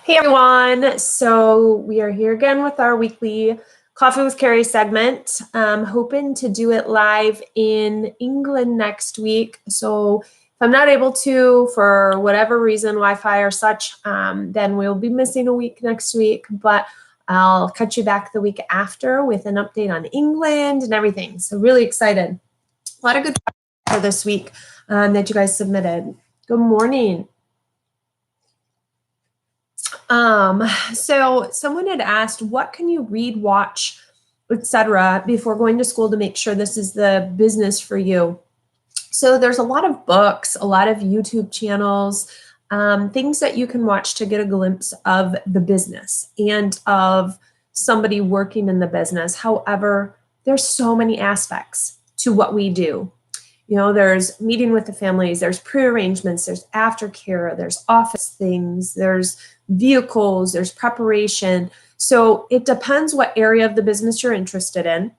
Hey everyone, so we are here again with our weekly Coffee with Kari segment. Hoping to do it live in England next week. So if I'm not able to, for whatever reason, Wi-Fi or such, then we'll be missing a week next week. But I'll catch you back the week after with an update on England and everything. So really excited. A lot of good for this week that you guys submitted. Good morning. So someone had asked, what can you read, watch, etc. before going to school to make sure this is the business for you? So there's a lot of books, a lot of YouTube channels, things that you can watch to get a glimpse of the business and of somebody working in the business. However, there's so many aspects to what we do. You know, there's meeting with the families, there's pre-arrangements, there's aftercare, there's office things, there's vehicles, there's preparation. So it depends what area of the business you're interested in.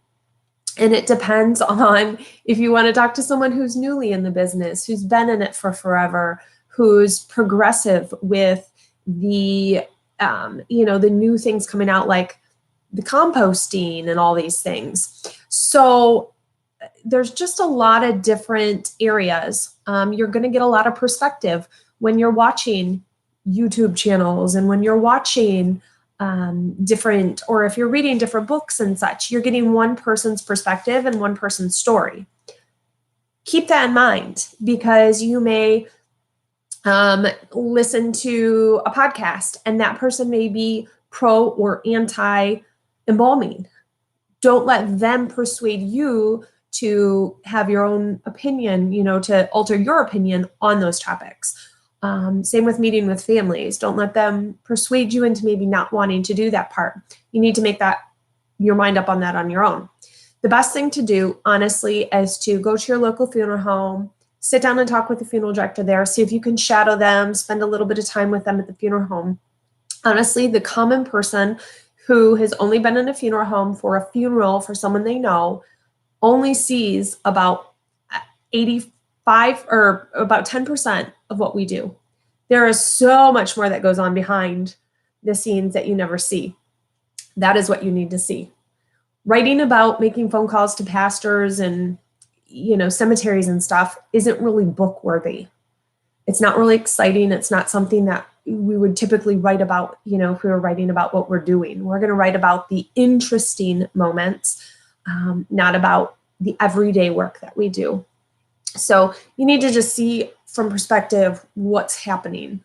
And it depends on if you want to talk to someone who's newly in the business, who's been in it for forever, who's progressive with the, the new things coming out like the composting and all these things. So there's just a lot of different areas. You're going to get a lot of perspective when you're watching YouTube channels and when you're watching different, or if you're reading different books and such, you're getting one person's perspective and one person's story. Keep that in mind because you may listen to a podcast and that person may be pro or anti embalming. Don't let them persuade you to have your own opinion, to alter your opinion on those topics. Same with meeting with families. Don't let them persuade you into maybe not wanting to do that part. You need to make your mind up on that on your own. The best thing to do, honestly, is to go to your local funeral home, sit down and talk with the funeral director there, see if you can shadow them, spend a little bit of time with them at the funeral home. Honestly, the common person who has only been in a funeral home for a funeral for someone they know only sees about 85 or about 10% of what we do. There is so much more that goes on behind the scenes that you never see. That is what you need to see. Writing about making phone calls to pastors and, cemeteries and stuff isn't really book worthy. It's not really exciting. It's not something that we would typically write about, if we were writing about what we're doing. We're going to write about the interesting moments, not about the everyday work that we do. So you need to just see from perspective what's happening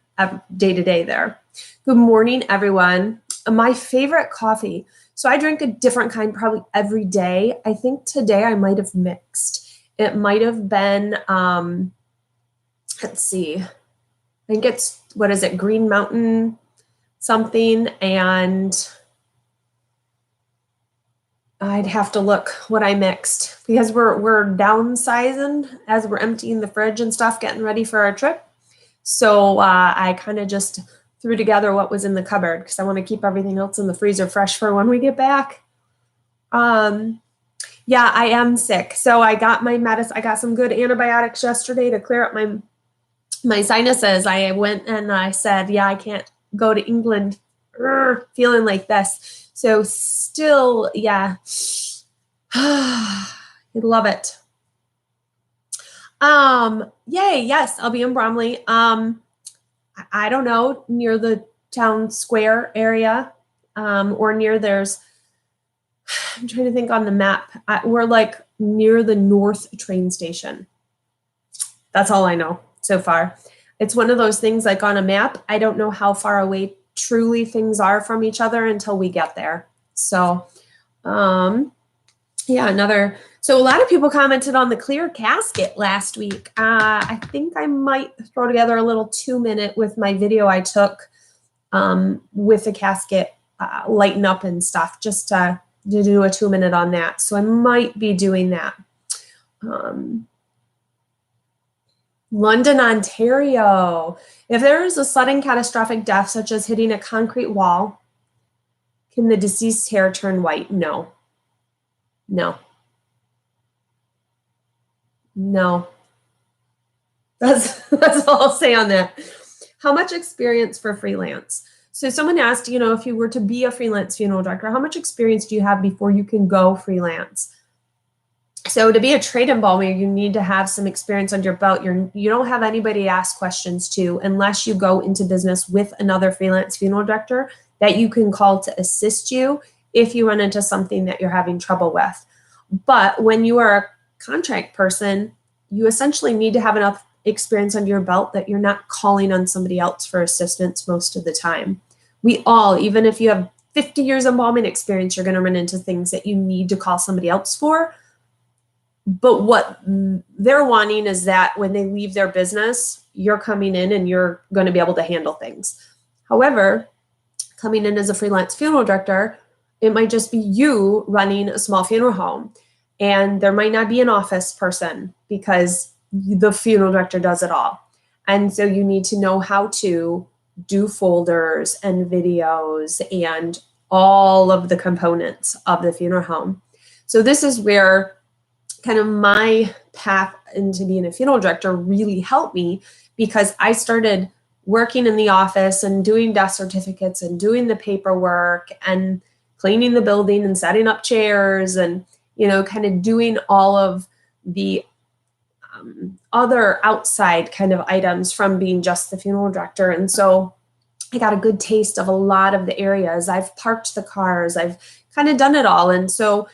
day to day there. Good morning, everyone. My favorite coffee. So I drink a different kind probably every day. I think today I might have mixed. It might have been, let's see. I think it's, Green Mountain something, and I'd have to look what I mixed because we're downsizing as we're emptying the fridge and stuff, getting ready for our trip. So I kind of just threw together what was in the cupboard because I want to keep everything else in the freezer fresh for when we get back. Yeah, I am sick. So I got my medicine. I got some good antibiotics yesterday to clear up my sinuses. I went and I said, yeah, I can't go to England feeling like this. So still, yeah, I love it. Yay, yes, I'll be in Bromley. I don't know, near the town square area, or near I'm trying to think on the map. We're like near the North train station. That's all I know so far. It's one of those things like on a map. I don't know how far away truly things are from each other until we get there. So, yeah, so a lot of people commented on the clear casket last week. I think I might throw together a little 2-minute with my video I took with the casket lighten up and stuff, just to do a 2-minute on that. So I might be doing that. London, Ontario. If there is a sudden catastrophic death, such as hitting a concrete wall, can the deceased hair turn white? No. No. No. That's all I'll say on that. How much experience for freelance? So someone asked, if you were to be a freelance funeral director, how much experience do you have before you can go freelance? So to be a trade embalmer, you need to have some experience under your belt. You don't have anybody to ask questions to unless you go into business with another freelance funeral director that you can call to assist you if you run into something that you're having trouble with. But when you are a contract person, you essentially need to have enough experience under your belt that you're not calling on somebody else for assistance most of the time. We all, even if you have 50 years embalming experience, you're going to run into things that you need to call somebody else for. But what they're wanting is that when they leave their business, you're coming in and you're going to be able to handle things. However, coming in as a freelance funeral director, it might just be you running a small funeral home. And there might not be an office person because the funeral director does it all. And so you need to know how to do folders and videos and all of the components of the funeral home. So this is where kind of my path into being a funeral director really helped me, because I started working in the office and doing death certificates and doing the paperwork and cleaning the building and setting up chairs and, kind of doing all of the other outside kind of items from being just the funeral director. And so I got a good taste of a lot of the areas. I've parked the cars, I've kind of done it all. And so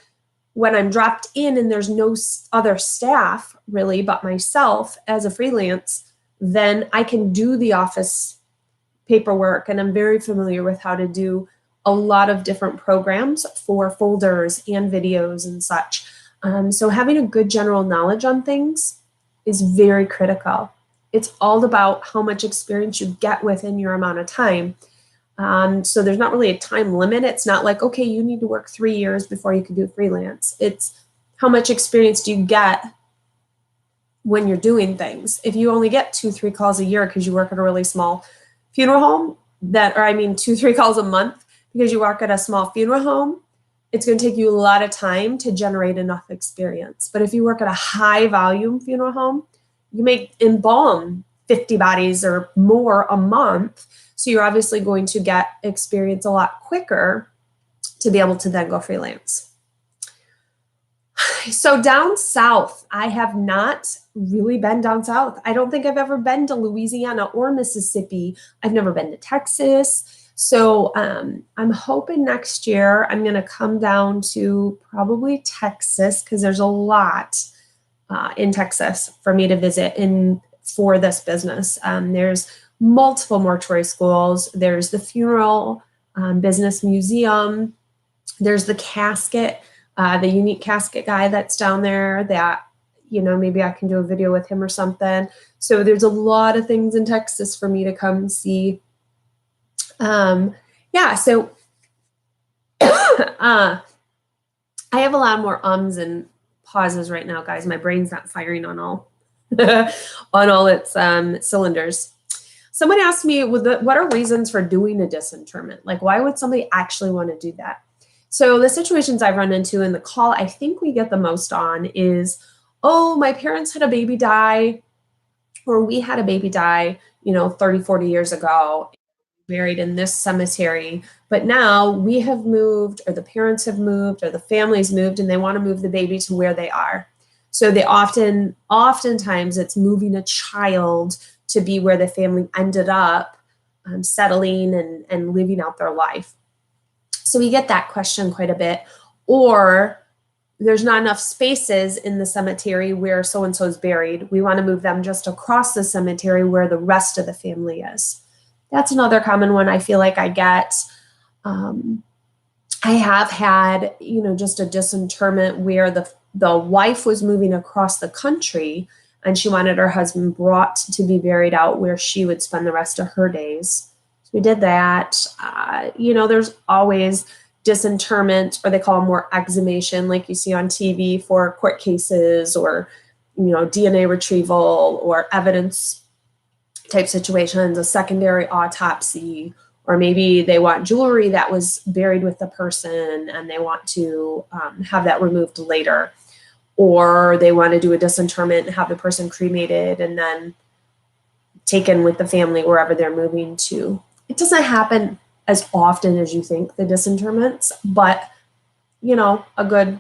when I'm dropped in and there's no other staff really but myself as a freelance, then I can do the office paperwork. And I'm very familiar with how to do a lot of different programs for folders and videos and such. So having a good general knowledge on things is very critical. It's all about how much experience you get within your amount of time. So there's not really a time limit. It's not like, okay, you need to work 3 years before you can do freelance. It's how much experience do you get when you're doing things. If you only get 2-3 calls a year because you work at a really small funeral home, 2-3 calls a month because you work at a small funeral home, it's going to take you a lot of time to generate enough experience. But if you work at a high volume funeral home, you may embalm 50 bodies or more a month. So you're obviously going to get experience a lot quicker to be able to then go freelance. So down south, I have not really been down south. I don't think I've ever been to Louisiana or Mississippi. I've never been to Texas. So I'm hoping next year I'm going to come down to probably Texas, because there's a lot in Texas for me to visit for this business. There's multiple mortuary schools. There's the funeral business museum. There's the casket, the unique casket guy that's down there that, maybe I can do a video with him or something. So there's a lot of things in Texas for me to come see. So I have a lot more ums and pauses right now, guys. My brain's not firing on all on all its cylinders. Someone asked me, what are reasons for doing a disinterment? Like, why would somebody actually want to do that? So the situations I've run into in the call, I think we get the most on is, oh, my parents had a baby die, or we had a baby die, 30, 40 years ago, buried in this cemetery, but now we have moved, or the parents have moved, or the family's moved, and they want to move the baby to where they are. So they oftentimes it's moving a child to be where the family ended up settling and living out their life. So we get that question quite a bit. Or there's not enough spaces in the cemetery where so-and-so is buried. We want to move them just across the cemetery where the rest of the family is. That's another common one I feel like I get. I have had, just a disinterment where the wife was moving across the country and she wanted her husband brought to be buried out where she would spend the rest of her days. So we did that. There's always disinterment, or they call them more exhumation, like you see on TV for court cases or, DNA retrieval or evidence type situations, a secondary autopsy, or maybe they want jewelry that was buried with the person and they want to have that removed later, or they want to do a disinterment and have the person cremated and then taken with the family wherever they're moving to. It doesn't happen as often as you think, the disinterments, but you know, a good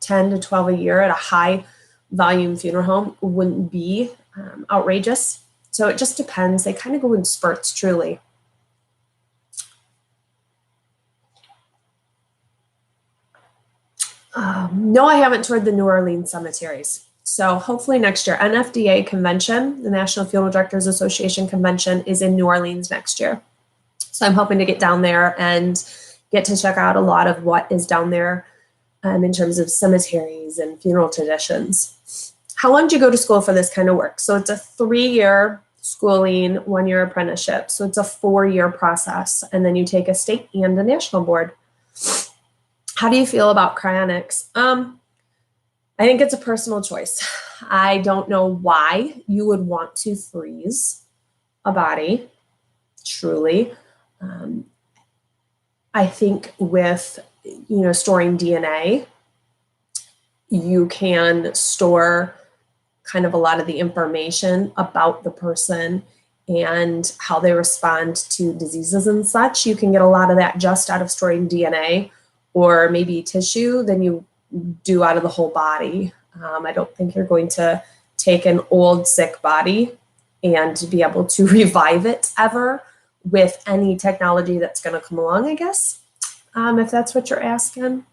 10 to 12 a year at a high volume funeral home wouldn't be outrageous. So it just depends. They kind of go in spurts, truly. No, I haven't toured the New Orleans cemeteries. So hopefully next year. NFDA convention, the National Funeral Directors Association convention, is in New Orleans next year. So I'm hoping to get down there and get to check out a lot of what is down there in terms of cemeteries and funeral traditions. How long do you go to school for this kind of work? So it's a 3-year schooling, 1-year apprenticeship. So it's a 4-year process. And then you take a state and a national board. How do you feel about cryonics? I think it's a personal choice. I don't know why you would want to freeze a body, truly. I think with, storing DNA, you can store kind of a lot of the information about the person and how they respond to diseases and such. You can get a lot of that just out of storing DNA or maybe tissue than you do out of the whole body. I don't think you're going to take an old, sick body and be able to revive it ever with any technology that's going to come along, I guess, if that's what you're asking.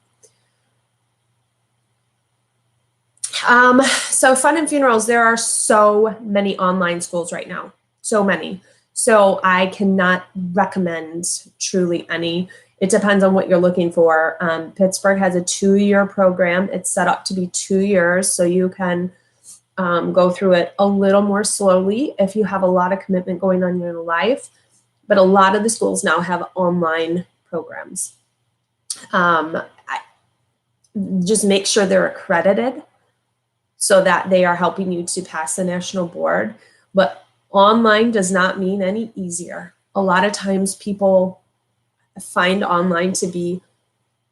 So Fun and Funerals, there are so many online schools right now, so many. So I cannot recommend truly any. It depends on what you're looking for. Pittsburgh has a 2-year program. It's set up to be 2 years, so you can go through it a little more slowly if you have a lot of commitment going on in your life. But a lot of the schools now have online programs. Just make sure they're accredited so that they are helping you to pass the national board. But online does not mean any easier. A lot of times people find online to be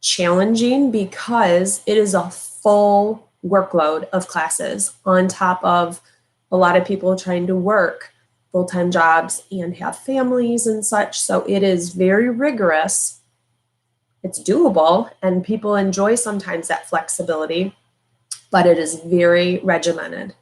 challenging because it is a full workload of classes on top of a lot of people trying to work full-time jobs and have families and such. So it is very rigorous. It's doable, and people enjoy sometimes that flexibility, but it is very regimented.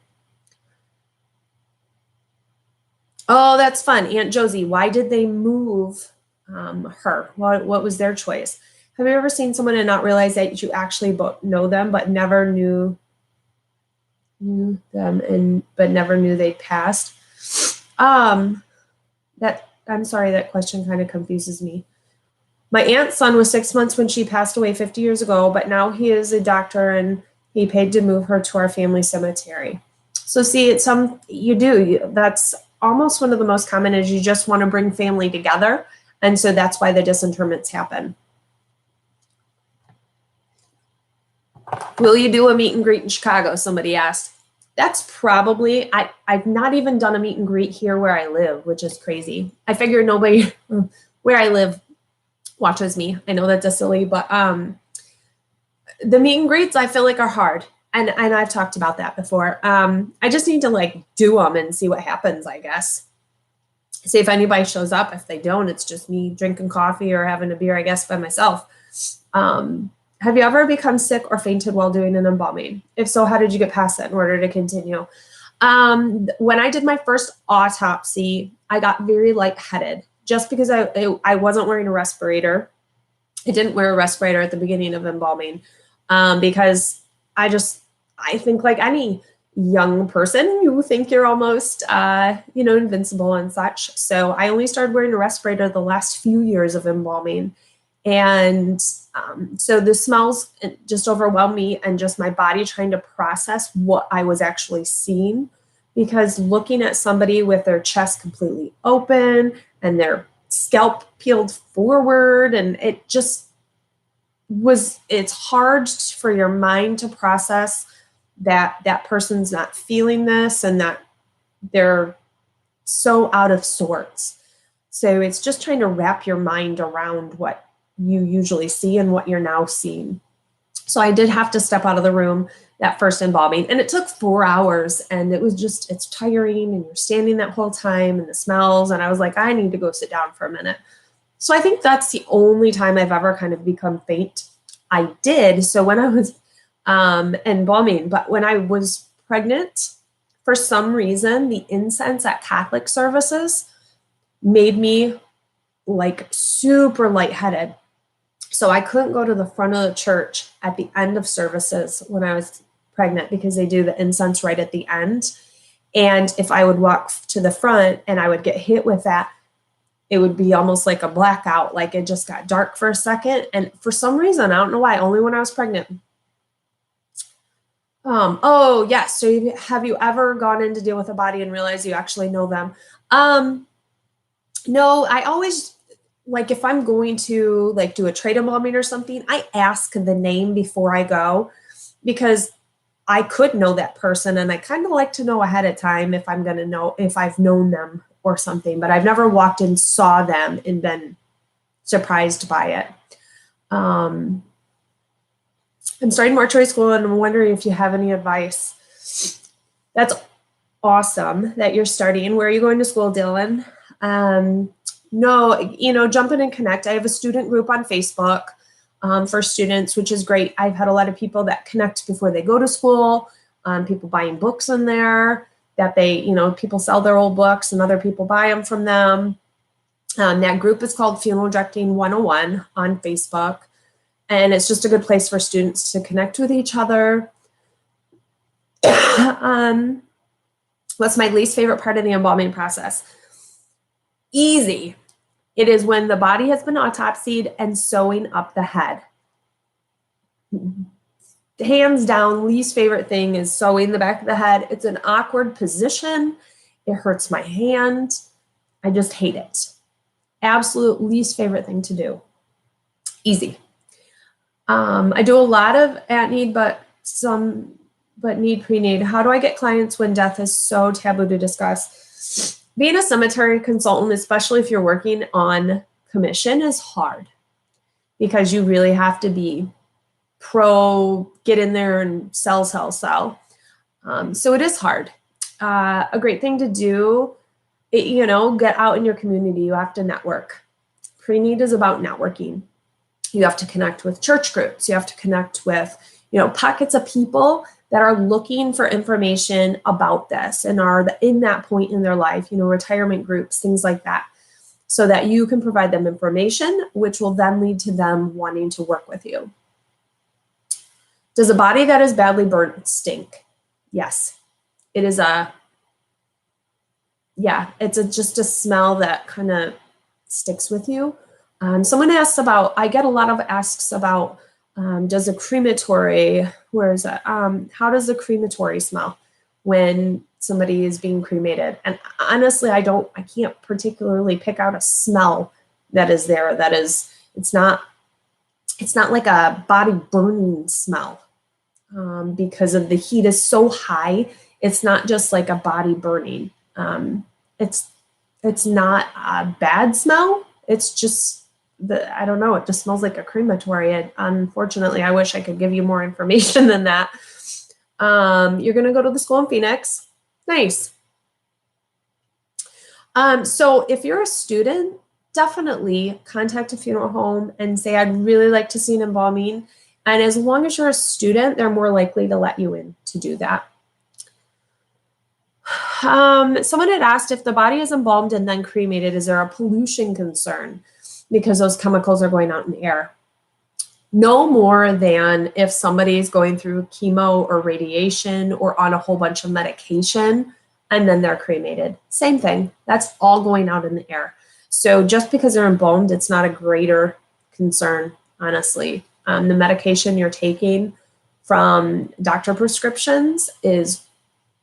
Oh, that's fun. Aunt Josie, why did they move her? What was their choice? Have you ever seen someone and not realize that you actually know them, but never knew them but never knew they passed? I'm sorry, that question kind of confuses me. My aunt's son was 6 months when she passed away 50 years ago, but now he is a doctor and he paid to move her to our family cemetery. So see, that's almost one of the most common is you just want to bring family together. And so that's why the disinterments happen. Will you do a meet and greet in Chicago? Somebody asked. That's probably, I've not even done a meet and greet here where I live, which is crazy. I figure nobody where I live watches me. I know that's silly, but the meet and greets I feel like are hard. And I've talked about that before. I just need to do them and see what happens, I guess. See if anybody shows up. If they don't, it's just me drinking coffee or having a beer, I guess, by myself. Have you ever become sick or fainted while doing an embalming? If so, how did you get past that in order to continue? When I did my first autopsy, I got very lightheaded just because I wasn't wearing a respirator. I didn't wear a respirator at the beginning of embalming because I think like any young person, you think you're almost, invincible and such. So I only started wearing a respirator the last few years of embalming. And so the smells just overwhelmed me and just my body trying to process what I was actually seeing, because looking at somebody with their chest completely open and their scalp peeled forward, and it just it's hard for your mind to process that person's not feeling this and that they're so out of sorts. So it's just trying to wrap your mind around what you usually see and what you're now seeing. So I did have to step out of the room that first embalming, and it took 4 hours, and it's tiring, and you're standing that whole time and the smells. And I was like, I need to go sit down for a minute. So I think that's the only time I've ever kind of become faint. I did. So when I was embalming, but when I was pregnant, for some reason, the incense at Catholic services made me like super lightheaded. So I couldn't go to the front of the church at the end of services when I was pregnant because they do the incense right at the end. And if I would walk to the front and I would get hit with that, it would be almost like a blackout. Like it just got dark for a second. And for some reason, I don't know why, only when I was pregnant. Oh yes. So have you ever gone in to deal with a body and realized you actually know them? No, I always, like if I'm going to like do a trade embalming or something, I ask the name before I go because I could know that person and I kind of like to know ahead of time if I'm going to know if I've known them or something, but I've never walked in, saw them and been surprised by it. I'm starting mortuary school and I'm wondering if you have any advice. That's awesome that you're starting. Where are you going to school, Dylan? No, jump in and connect. I have a student group on Facebook for students, which is great. I've had a lot of people that connect before they go to school, people buying books in there that people sell their old books and other people buy them from them. That group is called Funeral Directing 101 on Facebook. And it's just a good place for students to connect with each other. What's my least favorite part of the embalming process? Easy. It is when the body has been autopsied and sewing up the head. Hands down, least favorite thing is sewing the back of the head. It's an awkward position. It hurts my hand. I just hate it. Absolute least favorite thing to do. Easy. I do a lot of at-need, but need pre-need. How do I get clients when death is so taboo to discuss? Being a cemetery consultant, especially if you're working on commission, is hard because you really have to be pro, get in there and sell. So it is hard. A great thing to do, get out in your community. You have to network. Pre-need is about networking. You have to connect with church groups. You have to connect with, pockets of people that are looking for information about this and are in that point in their life, retirement groups, things like that, so that you can provide them information, which will then lead to them wanting to work with you. Does a body that is badly burnt stink? Yes. It is just a smell that kind of sticks with you. Someone asked I get a lot of asks about, does a crematory, how does a crematory smell when somebody is being cremated? And honestly, I can't particularly pick out a smell that is there. It's not like a body burning smell, because of the heat is so high. It's not just like a body burning. It's not a bad smell. It's just, I don't know, it just smells like a crematory. Unfortunately, I wish I could give you more information than that. You're going to go to the school in Phoenix. Nice. So if you're a student, definitely contact a funeral home and say, I'd really like to see an embalming. And as long as you're a student, they're more likely to let you in to do that. Someone had asked, if the body is embalmed and then cremated, is there a pollution concern because those chemicals are going out in the air? No more than if somebody is going through chemo or radiation or on a whole bunch of medication and then they're cremated. Same thing. That's all going out in the air. So just because they're embalmed, it's not a greater concern, honestly. The medication you're taking from doctor prescriptions is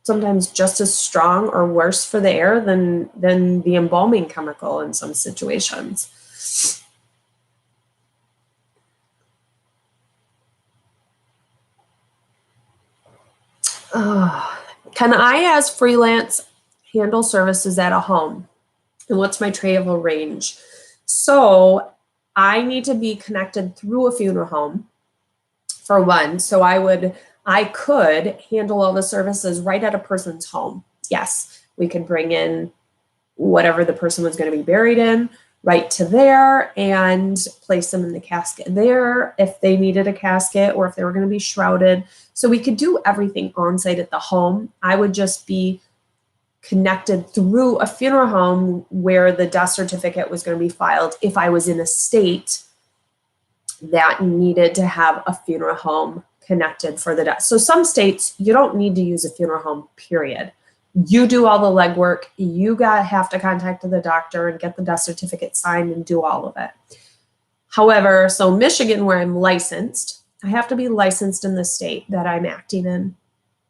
sometimes just as strong or worse for the air than the embalming chemical in some situations. Can I, as freelance, handle services at a home? And what's my travel range? So I need to be connected through a funeral home, for one. So I could handle all the services right at a person's home. Yes, we could bring in whatever the person was going to be buried in. right to there and place them in the casket there if they needed a casket or if they were going to be shrouded. So we could do everything on site at the home. I would just be connected through a funeral home where the death certificate was going to be filed if I was in a state that needed to have a funeral home connected for the death. So some states, you don't need to use a funeral home, period. You do all the legwork. You have to contact the doctor and get the death certificate signed and do all of it. However, so Michigan, where I'm licensed, I have to be licensed in the state that I'm acting in.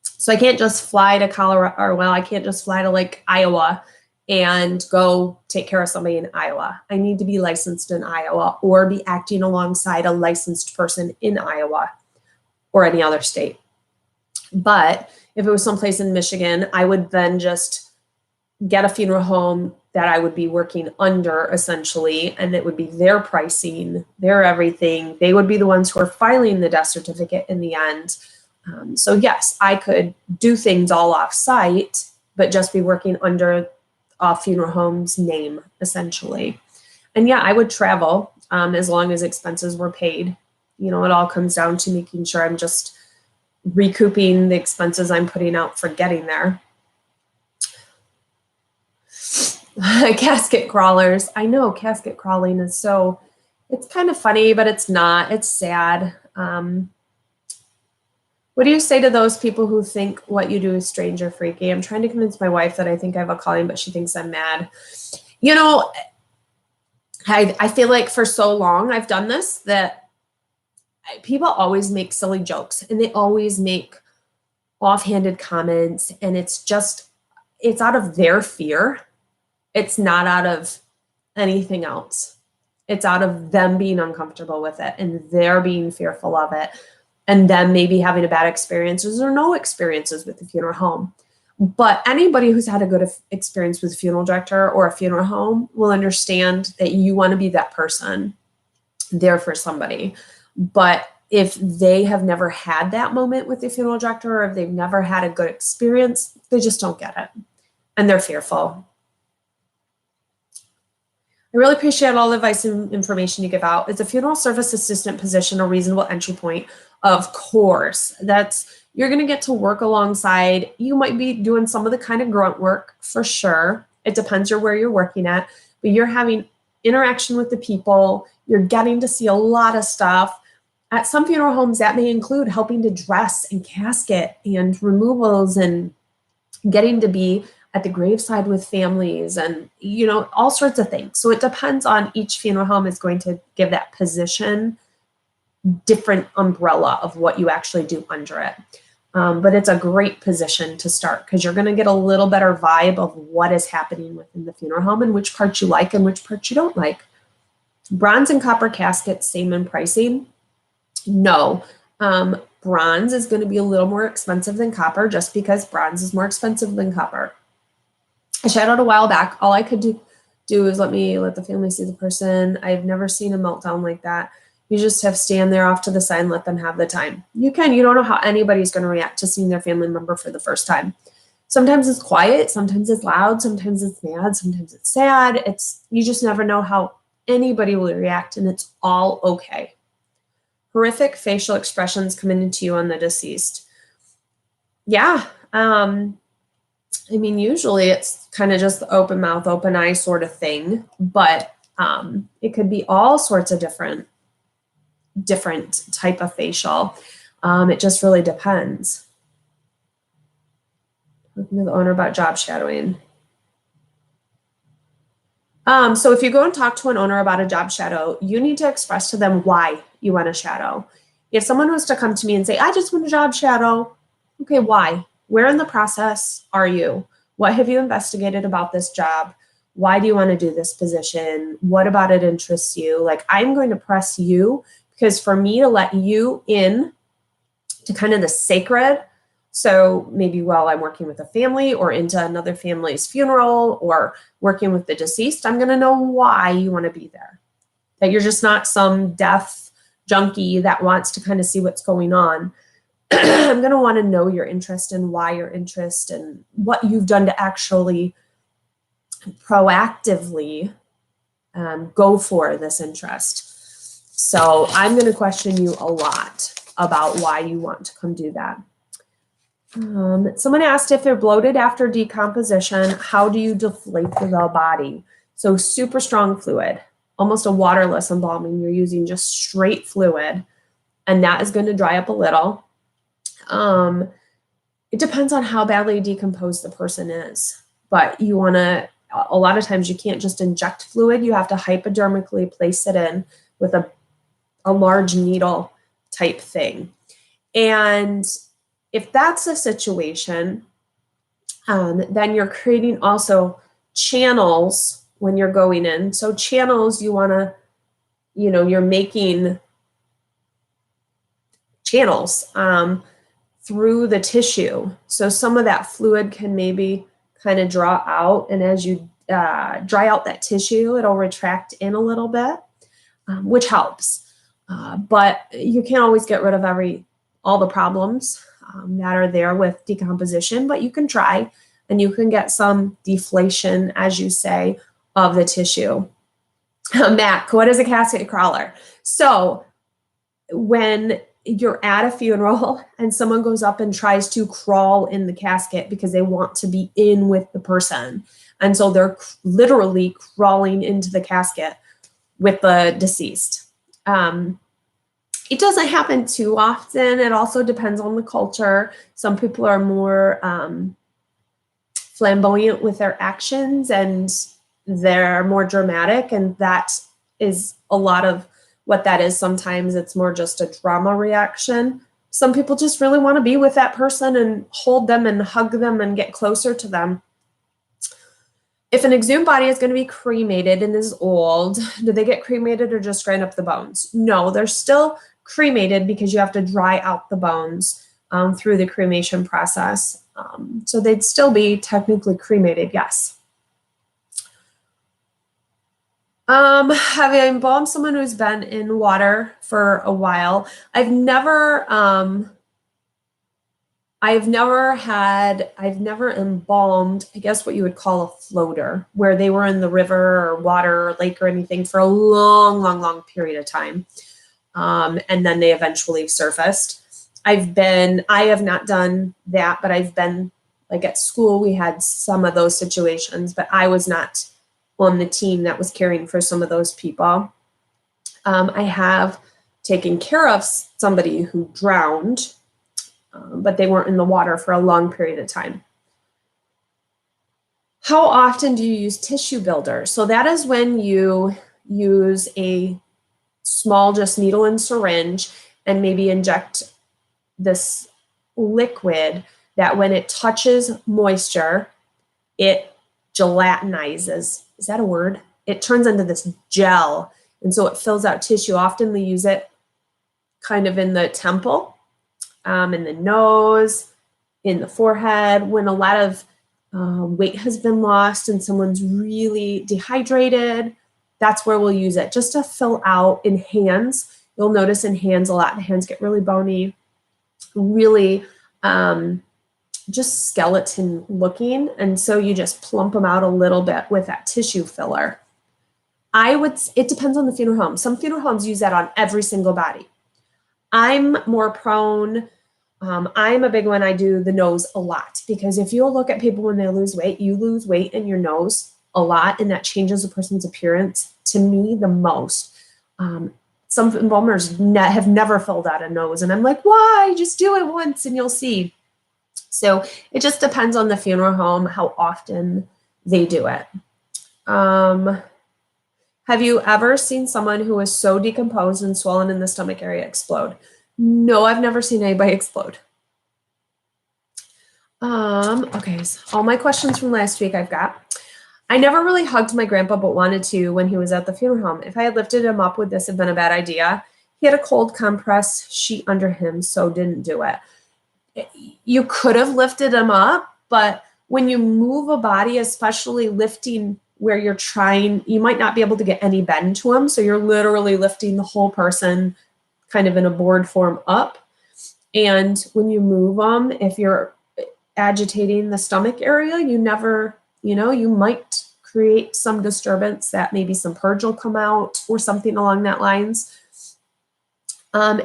So I can't just fly to Colorado, or well, I can't just fly to like Iowa and go take care of somebody in Iowa. I need to be licensed in Iowa or be acting alongside a licensed person in Iowa or any other state. But if it was someplace in Michigan, I would then just get a funeral home that I would be working under essentially, and it would be their pricing, their everything. They would be the ones who are filing the death certificate in the end. So yes, I could do things all off site, but just be working under a funeral home's name essentially. And yeah, I would travel as long as expenses were paid. You know, it all comes down to making sure I'm just recouping the expenses I'm putting out for getting there. Casket crawlers. I know casket crawling is it's kind of funny, but it's not. It's sad. What do you say to those people who think what you do is strange or freaky? I'm trying to convince my wife that I think I have a calling, but she thinks I'm mad. You know, I feel like for so long I've done this that people always make silly jokes and they always make offhanded comments, and it's out of their fear. It's not out of anything else. It's out of them being uncomfortable with it and they're being fearful of it, and them maybe having a bad experiences or no experiences with the funeral home. But anybody who's had a good experience with a funeral director or a funeral home will understand that you want to be that person there for somebody. But if they have never had that moment with the funeral director, or if they've never had a good experience, they just don't get it. And they're fearful. I really appreciate all the advice and information you give out. Is a funeral service assistant position a reasonable entry point? Of course. You're going to get to work alongside. You might be doing some of the kind of grunt work for sure. It depends on where you're working at, but you're having interaction with the people. You're getting to see a lot of stuff. At some funeral homes, that may include helping to dress and casket and removals and getting to be at the graveside with families and, you know, all sorts of things. So it depends on each funeral home is going to give that position different umbrella of what you actually do under it. But it's a great position to start because you're going to get a little better vibe of what is happening within the funeral home and which parts you like and which parts you don't like. Bronze and copper caskets, same in pricing? No. Bronze is going to be a little more expensive than copper just because bronze is more expensive than copper. I shadowed a while back. All I could do is let the family see the person. I've never seen a meltdown like that. You just have to stand there off to the side and let them have the time. You don't know how anybody's going to react to seeing their family member for the first time. Sometimes it's quiet, sometimes it's loud, sometimes it's mad, sometimes it's sad. You just never know how anybody will react, and it's all okay. Horrific facial expressions coming into you on the deceased. Yeah. Usually it's kind of just the open mouth, open eye sort of thing, but it could be all sorts of different type of facial. It just really depends. Talking to the owner about job shadowing. So if you go and talk to an owner about a job shadow, you need to express to them why you want to shadow. If someone was to come to me and say, I just want a job shadow, okay, why? Where in the process are you? What have you investigated about this job? Why do you want to do this position? What about it interests you? Like, I'm going to press you because for me to let you in to kind of the sacred, so maybe while I'm working with a family or into another family's funeral or working with the deceased, I'm going to know why you want to be there. That you're just not some death junkie that wants to kind of see what's going on. I'm going to want to know your interest and why your interest and what you've done to actually proactively go for this interest. So I'm going to question you a lot about why you want to come do that. Someone asked if they're bloated after decomposition, how do you deflate the body? So super strong fluid, almost a waterless embalming. You're using just straight fluid, and that is going to dry up a little. It depends on how badly decomposed the person is, but you want to, a lot of times you can't just inject fluid. You have to hypodermically place it in with a large needle type thing. And if that's the situation, then you're creating also channels when you're going in. So channels, you want to, you're making channels through the tissue. So some of that fluid can maybe kind of draw out. And as you dry out that tissue, it'll retract in a little bit, which helps. But you can't always get rid of all the problems that are there with decomposition, but you can try, and you can get some deflation, as you say, of the tissue. Mac, what is a casket crawler? So when you're at a funeral and someone goes up and tries to crawl in the casket because they want to be in with the person, and so they're literally crawling into the casket with the deceased. It doesn't happen too often. It also depends on the culture. Some people are more flamboyant with their actions, and they're more dramatic, and that is a lot of what that is. Sometimes it's more just a drama reaction. Some people just really want to be with that person and hold them and hug them and get closer to them. If an exhumed body is going to be cremated and is old, do they get cremated or just grind up the bones? No, they're still cremated because you have to dry out the bones through the cremation process. So they'd still be technically cremated, yes. Have I embalmed someone who's been in water for a while? I've never embalmed, I guess what you would call a floater, where they were in the river or water or lake or anything for a long, long, long period of time. And then they eventually surfaced. I have not done that, but I've been, like at school, we had some of those situations, but I was not on the team that was caring for some of those people. I have taken care of somebody who drowned, but they weren't in the water for a long period of time. How often do you use tissue builder? So that is when you use a small, just needle and syringe, and maybe inject this liquid that when it touches moisture, it gelatinizes. Is that a word? It turns into this gel, and so it fills out tissue. Often we use it kind of in the temple, in the nose, in the forehead, when a lot of weight has been lost and someone's really dehydrated. That's where we'll use it, just to fill out in hands. You'll notice in hands a lot, the hands get really bony, really just skeleton looking. And so you just plump them out a little bit with that tissue filler. It depends on the funeral home. Some funeral homes use that on every single body. I'm more prone, I'm a big one. I do the nose a lot, because if you look at people when they lose weight, you lose weight in your nose a lot, and that changes a person's appearance, to me, the most. Some embalmers have never filled out a nose, and I'm like, why? Just do it once and you'll see. So it just depends on the funeral home, how often they do it. Have you ever seen someone who is so decomposed and swollen in the stomach area explode? No, I've never seen anybody explode. Okay, so all my questions from last week I've got. I never really hugged my grandpa, but wanted to when he was at the funeral home. If I had lifted him up, would this have been a bad idea? He had a cold compress sheet under him, so didn't do it. You could have lifted him up, but when you move a body, especially lifting where you're trying, you might not be able to get any bend to him. So you're literally lifting the whole person kind of in a board form up. And when you move them, if you're agitating the stomach area, you might create some disturbance that maybe some purge will come out or something along that lines.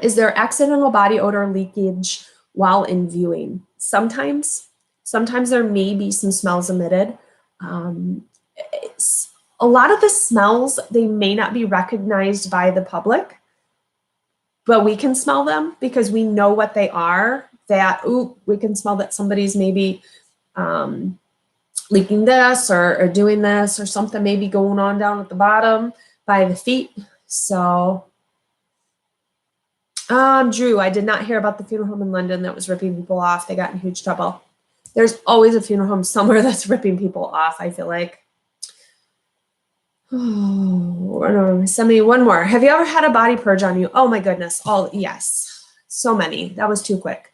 Is there accidental body odor leakage while in viewing? Sometimes there may be some smells emitted. A lot of the smells, they may not be recognized by the public, but we can smell them because we know what they are. That, ooh, we can smell that somebody's maybe leaking this or doing this, or something maybe going on down at the bottom by the feet. So, Drew, I did not hear about the funeral home in London that was ripping people off. They got in huge trouble. There's always a funeral home somewhere that's ripping people off, I feel like. Oh, send me one more. Have you ever had a body purge on you? Oh my goodness. Yes. So many. That was too quick.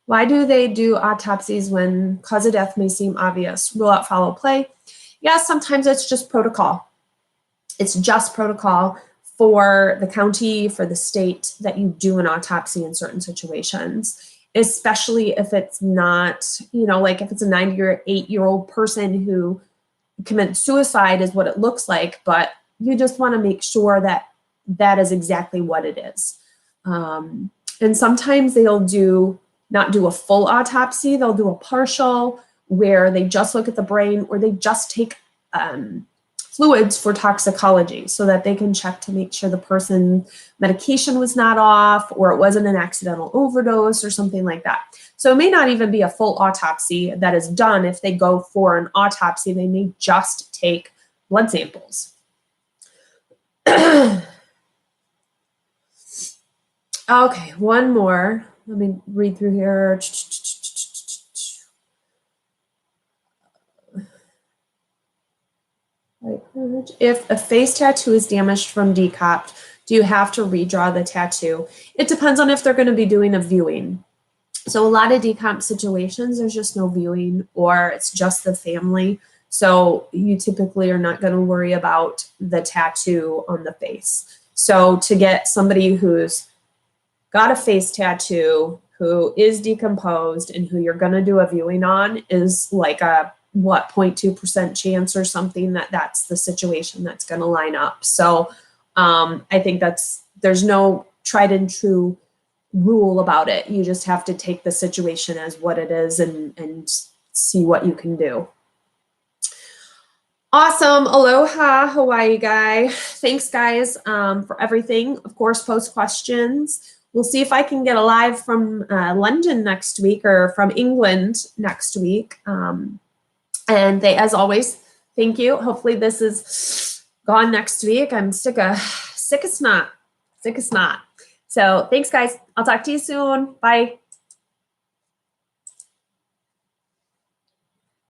Why do they do autopsies when cause of death may seem obvious? Rule out foul play. Yeah, sometimes it's just protocol. It's just protocol for the county, for the state, that you do an autopsy in certain situations, especially if it's not, like if it's a 98-year-old person who commits suicide is what it looks like, but you just want to make sure that that is exactly what it is. And sometimes they'll not do a full autopsy, they'll do a partial where they just look at the brain, or they just take fluids for toxicology so that they can check to make sure the person's medication was not off, or it wasn't an accidental overdose or something like that. So it may not even be a full autopsy that is done. If they go for an autopsy, they may just take blood samples. Okay, one more. Let me read through here. If a face tattoo is damaged from decopped, do you have to redraw the tattoo? It depends on if they're going to be doing a viewing. So a lot of decomp situations, there's just no viewing, or it's just the family. So you typically are not going to worry about the tattoo on the face. So to get somebody who's got a face tattoo, who is decomposed, and who you're going to do a viewing on is like a 0.2% chance or something that's the situation that's going to line up. So I think there's no tried and true rule about it. You just have to take the situation as what it is and see what you can do. Awesome. Aloha, Hawaii guy. Thanks, guys, for everything. Of course, post questions. We'll see if I can get a live from London next week, or from England next week. And as always, thank you. Hopefully this is gone next week. I'm sick as snot. So thanks, guys. I'll talk to you soon. Bye.